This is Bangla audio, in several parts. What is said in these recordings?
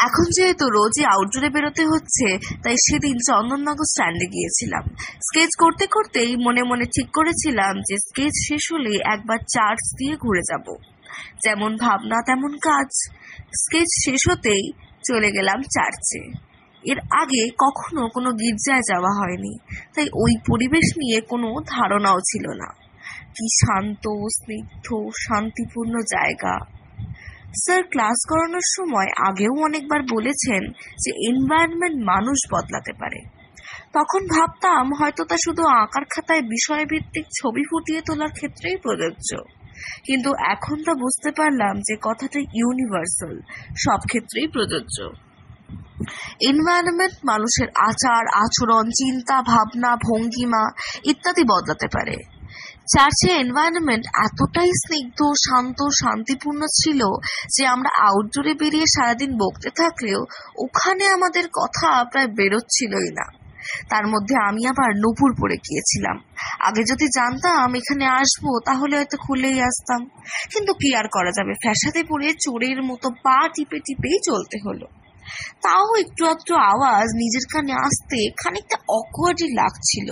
এখন যেহেতু রোজই আউটডোরে বেরোতে হচ্ছে, তাই সেদিন চন্দননগর স্ট্যান্ডে গিয়েছিলাম। স্কেচ করতে করতেই মনে মনে ঠিক করেছিলাম যে স্কেচ শেষ হলে একবার চার্চ দিয়ে ঘুরে যাব। যেমন ভাবনা তেমন কাজ। স্কেচ শেষ হতেই চলে গেলাম চার্চে। এর আগে কখনো কোনো গির্জায় যাওয়া হয়নি, তাই ওই পরিবেশ নিয়ে কোনো ধারণাও ছিল না। কি শান্ত, স্নিগ্ধ, শান্তিপূর্ণ জায়গা। স্যার ক্লাস করানোর সময় আগেও অনেকবার বলেছেন যে এনভায়রনমেন্ট মানুষ বদলাতে পারে। তখন ভাবতাম হয়তো তা শুধু আঁকার খাতায় বিষয়ভিত্তিক ছবি ফুটিয়ে তোলার ক্ষেত্রেই প্রযোজ্য, কিন্তু এখন তা বুঝতে পারলাম যে কথাটা ইউনিভার্সাল, সব ক্ষেত্রেই প্রযোজ্য। এনভায়রনমেন্ট মানুষের আচার আচরণ, চিন্তা ভাবনা, ভঙ্গিমা ইত্যাদি বদলাতে পারে। চার্চে এনভায়রনমেন্ট এতটাই স্নিগ্ধ, শান্ত, শান্তিপূর্ণ ছিল যে আমরা আউটডোরে বেরিয়ে সারাদিন বকতে থাকলেও ওখানে আমাদের কথা প্রায় বেরোচ্ছিলই না। তার মধ্যে আমি আবার নূপুর পরে গিয়েছিলাম। আগে যদি জানতাম এখানে আসবো তাহলে হয়তো খুলেই আসতাম, কিন্তু কি আর করা যাবে, ফ্যাসাদে পড়ে চোরের মতো পা টিপে টিপেই চলতে হলো। তাও একটু একটু আওয়াজ নিজের কানে আসতে খানিকটা অকওয়ার্ডই লাগছিল।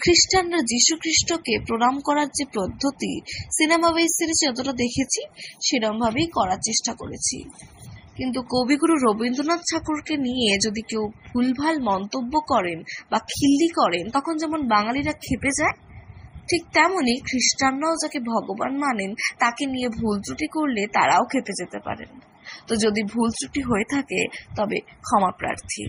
খ্রিস্টানরা যীশু খ্রিস্টকে প্রণাম করার যে পদ্ধতি সিনেমা ওয়েব সিরিজে যতটা দেখেছি সেরকম ভাবেই করার চেষ্টা করেছি। কিন্তু কবিগুরু রবীন্দ্রনাথ ঠাকুরকে নিয়ে যদি কেউ ভুলভাল মন্তব্য করেন বা খিল্লি করেন, তখন যেমন বাঙালিরা ক্ষেপে যায়, ঠিক তেমনি খ্রিস্টানরাও যাকে ভগবান মানেন তাকে নিয়ে ভুল ত্রুটি করলে তারাও ক্ষেপে যেতে পারেন। তো যদি ভুল ত্রুটি হয়ে থাকে তবে ক্ষমা প্রার্থী।